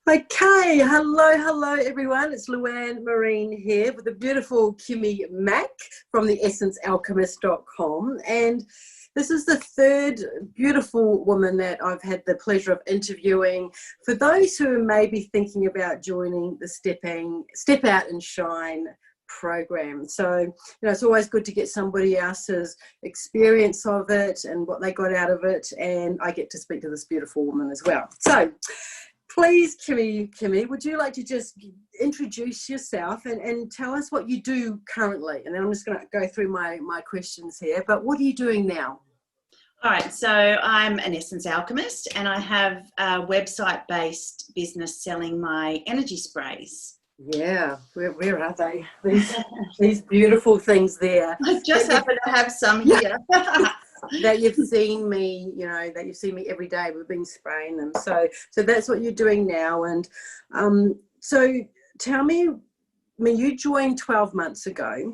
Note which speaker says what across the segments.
Speaker 1: Okay, hello everyone. It's Luanne Marine here with the beautiful Kimmy Mack from the essencealchemist.com. And this is the third beautiful woman that I've had the pleasure of interviewing for those who may be thinking about joining the Step Out and Shine program. So, it's always good to get somebody else's experience of it and what they got out of it. And I get to speak to this beautiful woman as well. So, please, Kimmy, would you like to just introduce yourself and tell us what you do currently? And then I'm just going to go through my questions here. But what are you doing now?
Speaker 2: All right, so I'm an Essence Alchemist and I have a website-based business selling my energy sprays.
Speaker 1: Yeah, where are they? These beautiful things there.
Speaker 2: I just happen to have some here.
Speaker 1: That you've seen me, that you've seen me every day. We've been spraying them. So that's what you're doing now. And so tell me, you joined 12 months ago.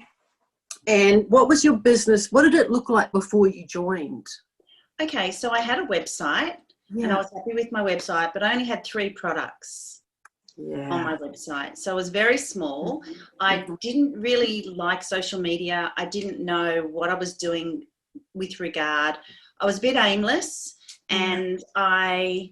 Speaker 1: And what was your business? What did it look like before you joined?
Speaker 2: Okay, so I had a website and I was happy with my website, but I only had 3 products on my website. So it was very small. I didn't really like social media. I didn't know what I was doing with regard. I was a bit aimless and I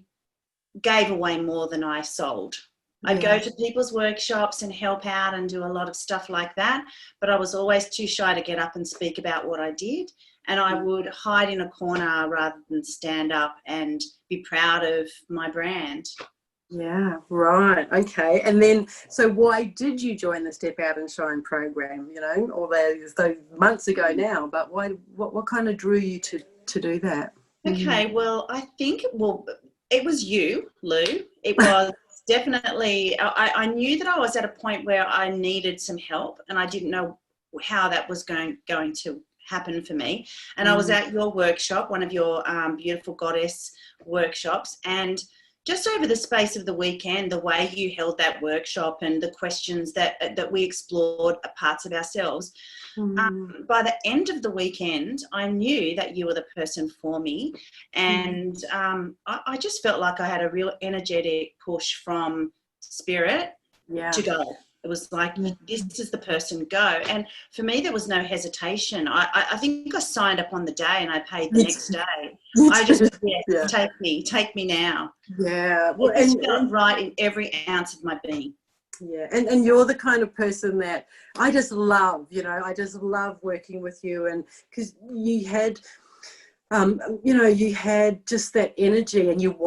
Speaker 2: gave away more than I sold. I'd go to people's workshops and help out and do a lot of stuff like that, but I was always too shy to get up and speak about what I did, and I would hide in a corner rather than stand up and be proud of my brand.
Speaker 1: Yeah, right. Okay. And then, so why did you join the Step Out and Shine program, all those months ago now, but why, what kind of drew you to do that?
Speaker 2: Okay. Well, I think, it was you, Lou. It was definitely, I knew that I was at a point where I needed some help and I didn't know how that was going to happen for me. And I was at your workshop, one of your beautiful goddess workshops, and just over the space of the weekend, the way you held that workshop and the questions that we explored parts of ourselves, by the end of the weekend, I knew that you were the person for me. And I just felt like I had a real energetic push from spirit to go. It was like, this is the person, go. And for me, there was no hesitation. I think I signed up on the day and I paid the next day. I just, take me now.
Speaker 1: Yeah.
Speaker 2: Well, it just felt right in every ounce of my being.
Speaker 1: Yeah. And you're the kind of person that I just love, I just love working with you. And because you had, you had just that energy and you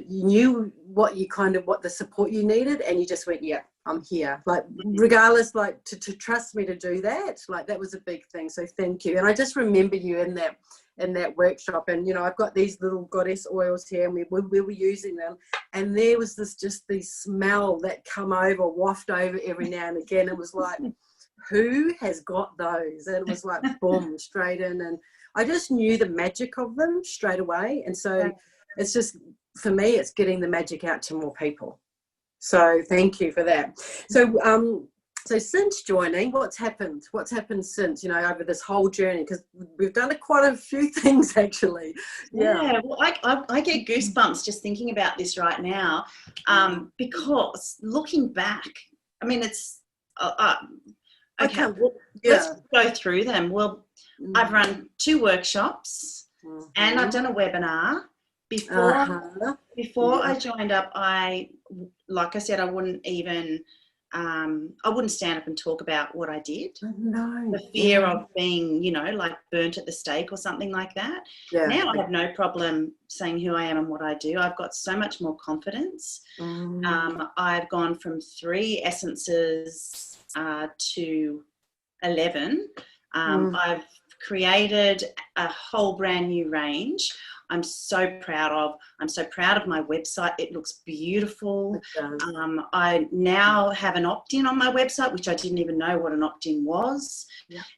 Speaker 1: knew what the support you needed, and you just went, I'm here, like regardless, like to trust me to do that, like that was a big thing. So thank you. And I just remember you in that workshop, and I've got these little goddess oils here, and we were using them, and there was this smell that waft over every now and again. It was like, who has got those? And it was like boom, straight in, and I just knew the magic of them straight away. And so it's just, for me, it's getting the magic out to more people. So thank you for that. So so since joining, what's happened? What's happened since, over this whole journey? Because we've done quite a few things, actually.
Speaker 2: Yeah, well, I get goosebumps just thinking about this right now, because looking back, it's okay. Well, let's go through them. Well, I've run 2 workshops and I've done a webinar. Before I joined up, like I said, I wouldn't stand up and talk about what I did.
Speaker 1: No.
Speaker 2: The fear of being, like burnt at the stake or something like that. Yeah. Now I have no problem saying who I am and what I do. I've got so much more confidence. I've gone from 3 essences to 11. I've created a whole brand new range. I'm so proud of my website. It looks beautiful. I now have an opt-in on my website, which I didn't even know what an opt-in was.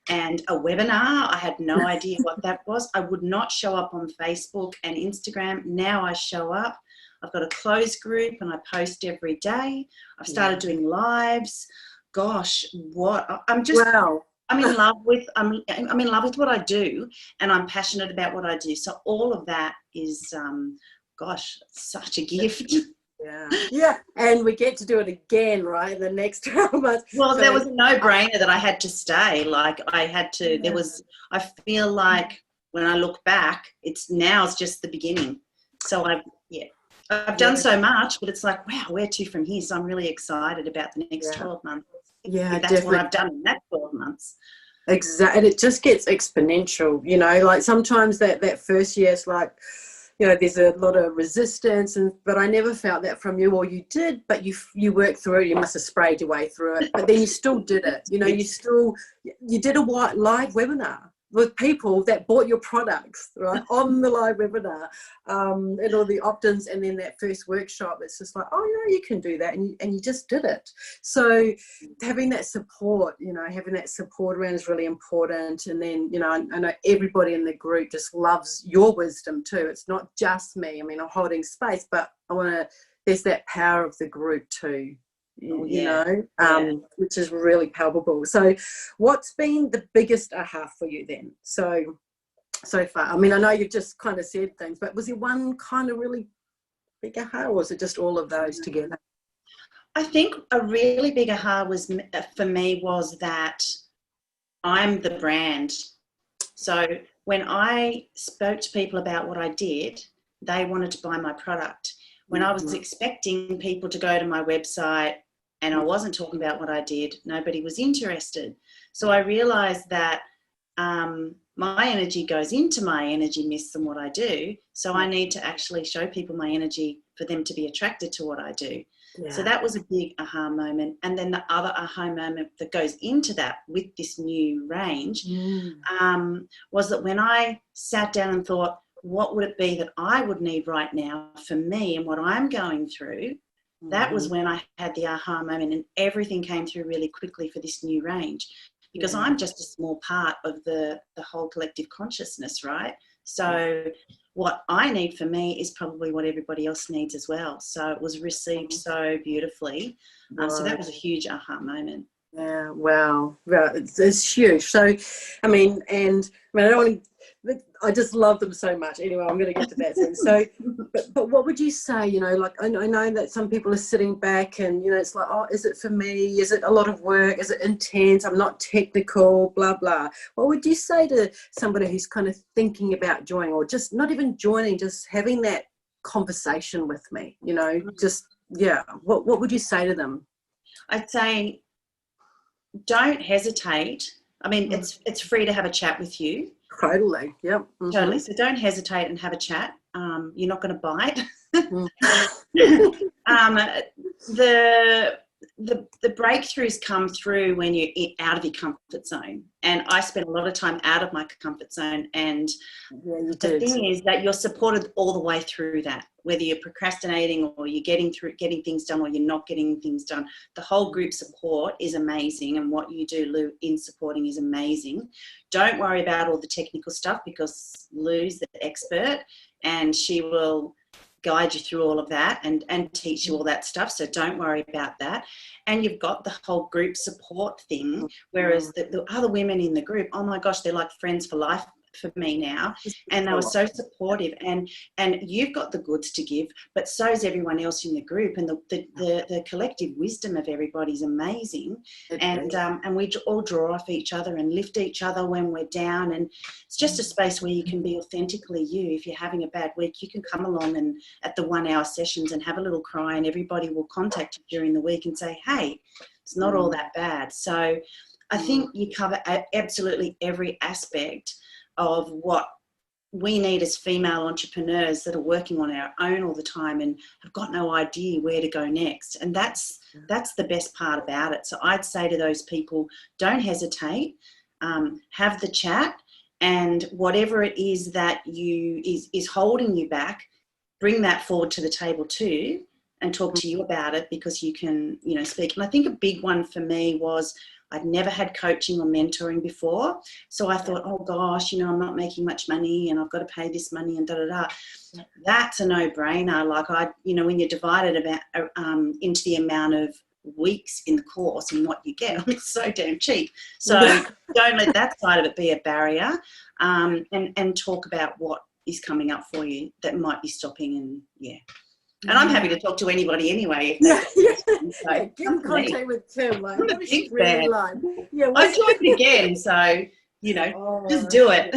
Speaker 2: And a webinar, I had no idea what that was. I would not show up on Facebook and Instagram. Now I show up. I've got a closed group and I post every day. I've started doing lives. Gosh, I'm in love with what I do, and I'm passionate about what I do. So all of that is, such a gift.
Speaker 1: Yeah, and we get to do it again, right? The next 12 months.
Speaker 2: Well, there was a no-brainer that I had to stay. Like I had to. There was. I feel like when I look back, it's just the beginning. So I've done so much, but it's like, wow, where to from here? So I'm really excited about the next 12 months.
Speaker 1: Yeah,
Speaker 2: that's definitely what I've done in that 12 months.
Speaker 1: Exactly, and it just gets exponential. You know, like sometimes that first year is like, you know, there's a lot of resistance, but I never felt that from you, or you did, but you worked through it. You must have sprayed your way through it, but then you still did it. You know, you did a live webinar with people that bought your products, right, on the live webinar, and all the opt-ins, and then that first workshop, it's just like, oh, you can do that, and you just did it. So having that support, you know, having that support around is really important. And then, you know, I know everybody in the group just loves your wisdom too. It's not just me. I mean, I'm holding space, but there's that power of the group too. You know, which is really palpable. So what's been the biggest aha for you then so far? I mean, I know you've just kind of said things, but was there one kind of really big aha, or was it just all of those together?
Speaker 2: I think a really big aha for me was that I'm the brand. So when I spoke to people about what I did, they wanted to buy my product. When I was expecting people to go to my website and I wasn't talking about what I did, nobody was interested. So I realized that my energy goes into my energy mist and what I do. So I need to actually show people my energy for them to be attracted to what I do. Yeah. So that was a big aha moment. And then the other aha moment that goes into that with this new range was that when I sat down and thought, what would it be that I would need right now for me and what I'm going through? That was when I had the aha moment, and everything came through really quickly for this new range, because I'm just a small part of the whole collective consciousness, right? So what I need for me is probably what everybody else needs as well. So it was received so beautifully. So that was a huge aha moment.
Speaker 1: Yeah, wow. It's huge. So, I mean, I don't want to, I just love them so much. Anyway, I'm going to get to that soon. So, but what would you say, you know, like I know that some people are sitting back and, you know, it's like, oh, is it for me? Is it a lot of work? Is it intense? I'm not technical, blah, blah. What would you say to somebody who's kind of thinking about joining, or just not even joining, just having that conversation with me, you know, just, what would you say to them?
Speaker 2: I'd say, don't hesitate. I mean, it's free to have a chat with you.
Speaker 1: Totally. Yep.
Speaker 2: Totally. So don't hesitate and have a chat. You're not going to bite. The breakthroughs come through when you're out of your comfort zone. And I spent a lot of time out of my comfort zone. And the thing is that you're supported all the way through that, whether you're procrastinating or you're getting things done or you're not getting things done. The whole group support is amazing. And what you do, Lou, in supporting is amazing. Don't worry about all the technical stuff, because Lou's the expert and she will guide you through all of that and teach you all that stuff. So don't worry about that. And you've got the whole group support thing, whereas the other women in the group, oh my gosh, they're like friends for life for me now. And they were so supportive, and you've got the goods to give, but so is everyone else in the group, and the collective wisdom of everybody's amazing. And we all draw off each other and lift each other when we're down, and it's just a space where you can be authentically you. If you're having a bad week, you can come along and at the 1 hour sessions and have a little cry, and everybody will contact you during the week and say, hey, it's not all that bad. So I think you cover absolutely every aspect of what we need as female entrepreneurs that are working on our own all the time and have got no idea where to go next. And that's the best part about it. So I'd say to those people, don't hesitate, have the chat, and whatever it is that is holding you back, bring that forward to the table too, and talk to you about it, because you can, you know, speak. And I think a big one for me was, I'd never had coaching or mentoring before. So I thought, oh gosh, you know, I'm not making much money and I've got to pay this money and da-da-da. That's a no-brainer. Like when you're divided into the amount of weeks in the course and what you get, it's so damn cheap. So don't let that side of it be a barrier, and talk about what is coming up for you that might be stopping. And And I'm happy to talk to anybody anyway.
Speaker 1: Get in contact with Kim. Like, what is she really like? Yeah,
Speaker 2: I joined again, so just do it.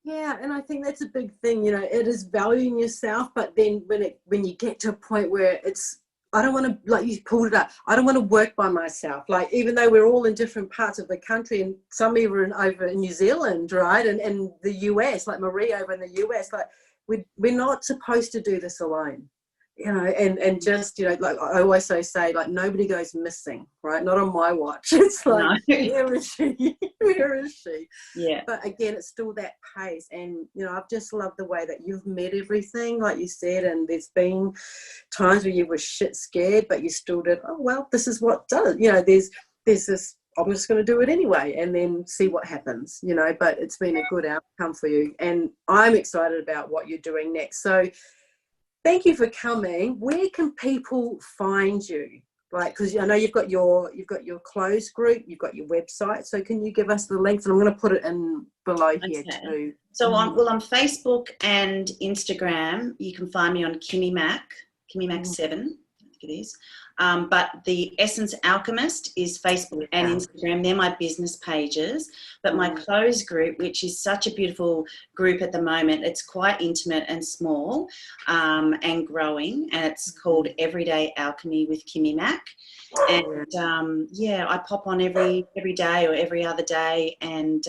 Speaker 1: Yeah, and I think that's a big thing. It is valuing yourself, but then when you get to a point where I don't want to, like you pulled it up, I don't want to work by myself. Like, even though we're all in different parts of the country, and some even over in New Zealand, right, and the US, like Marie over in the US, like we're not supposed to do this alone. And just, like I always say, like, nobody goes missing, right? Not on my watch. It's like, where is she? Where is she?
Speaker 2: Yeah.
Speaker 1: But again, it's still that pace. And, I've just loved the way that you've met everything, like you said, and there's been times where you were shit scared, but you still did, oh, well, this is what does, there's this, I'm just going to do it anyway and then see what happens, but it's been a good outcome for you. And I'm excited about what you're doing next. So, thank you for coming. Where can people find you? Like, because I know you've got your closed group, you've got your website. So can you give us the links? And I'm going to put it in below here too.
Speaker 2: So on Facebook and Instagram, you can find me on Kimmy Mac 7, I think it is. But the Essence Alchemist is Facebook and Instagram. They're my business pages. But my closed group, which is such a beautiful group at the moment, it's quite intimate and small and growing. And it's called Everyday Alchemy with Kimmy Mac. And I pop on every day or every other day. And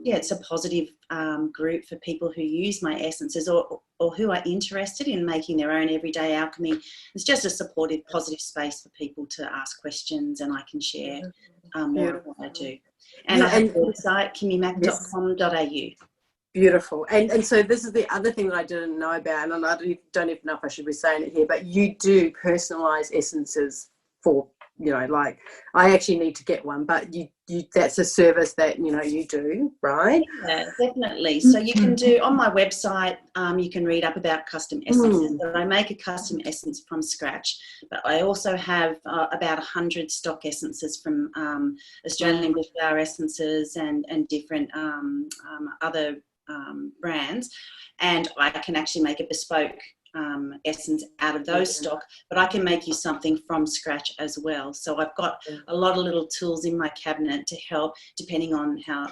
Speaker 2: it's a positive group for people who use my essences or who are interested in making their own everyday alchemy. It's just a supportive, positive space for people to ask questions, and I can share more of what I do. And I have a website, kimmymac.com.au.
Speaker 1: Beautiful. And so this is the other thing that I didn't know about, and I don't even know if I should be saying it here, but you do personalize essences for, like, I actually need to get one, but you that's a service that, you do, right?
Speaker 2: Yeah, definitely. So you can do, on my website, you can read up about custom essences. So I make a custom essence from scratch, but I also have about 100 stock essences from Australian bush flower essences and different other brands, and I can actually make a bespoke essence out of those stock, but I can make you something from scratch as well. So I've got a lot of little tools in my cabinet to help, depending on how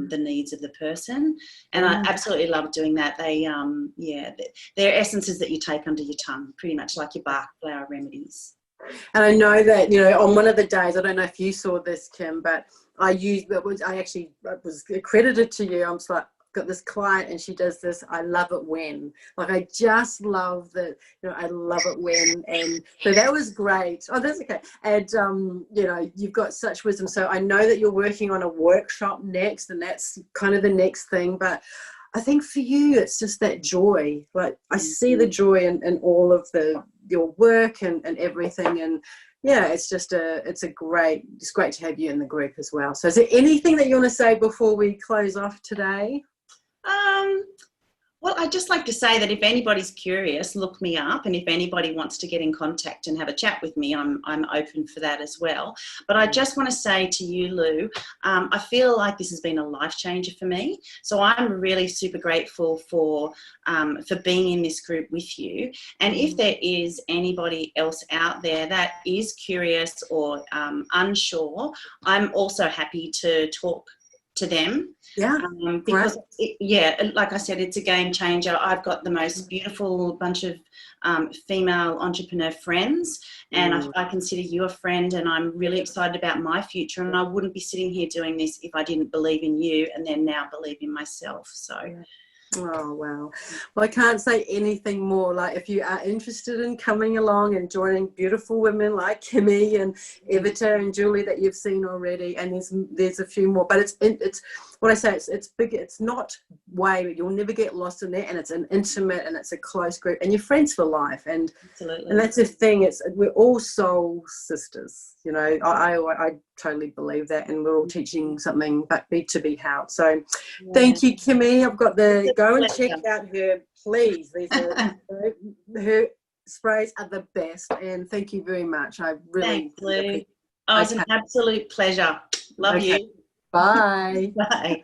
Speaker 2: the needs of the person. And I absolutely love doing that. They they're essences that you take under your tongue, pretty much like your Bach flower remedies.
Speaker 1: And I know that, on one of the days, I don't know if you saw this, Kim, but I was accredited to you. I'm just like, got this client and she does this, I love it when, like, I just love that, I love it when, and so that was great. Oh, that's okay. And you've got such wisdom. So I know that you're working on a workshop next, and that's kind of the next thing, but I think for you it's just that joy. Like, I see the joy in all of your work and everything, and it's great to have you in the group as well. So is there anything that you want to say before we close off today?
Speaker 2: Well, I'd just like to say that if anybody's curious, look me up, and if anybody wants to get in contact and have a chat with me, I'm open for that as well. But I just want to say to you, Lou, I feel like this has been a life changer for me. So I'm really super grateful for being in this group with you. And if there is anybody else out there that is curious or unsure, I'm also happy to talk to them. Because like I said, it's a game changer. I've got the most beautiful bunch of female entrepreneur friends, and I consider you a friend, and I'm really excited about my future, and I wouldn't be sitting here doing this if I didn't believe in you and then now believe in myself. So
Speaker 1: Oh, wow. Well, I can't say anything more. Like, if you are interested in coming along and joining beautiful women like Kimmy and Evita and Julie that you've seen already, and there's a few more, but it's what I say, it's big, it's not way, you'll never get lost in there, and it's an intimate and it's a close group, and you're friends for life. And
Speaker 2: absolutely.
Speaker 1: And that's the thing, we're all soul sisters, I totally believe that, and we're all teaching something but to be helped. So thank you, Kimmy. I've got go and check out her, please. These are her sprays are the best, and thank you very much. I really
Speaker 2: Thanks, Lou. Oh, it's an absolute pleasure. Love you.
Speaker 1: Bye.
Speaker 2: Bye.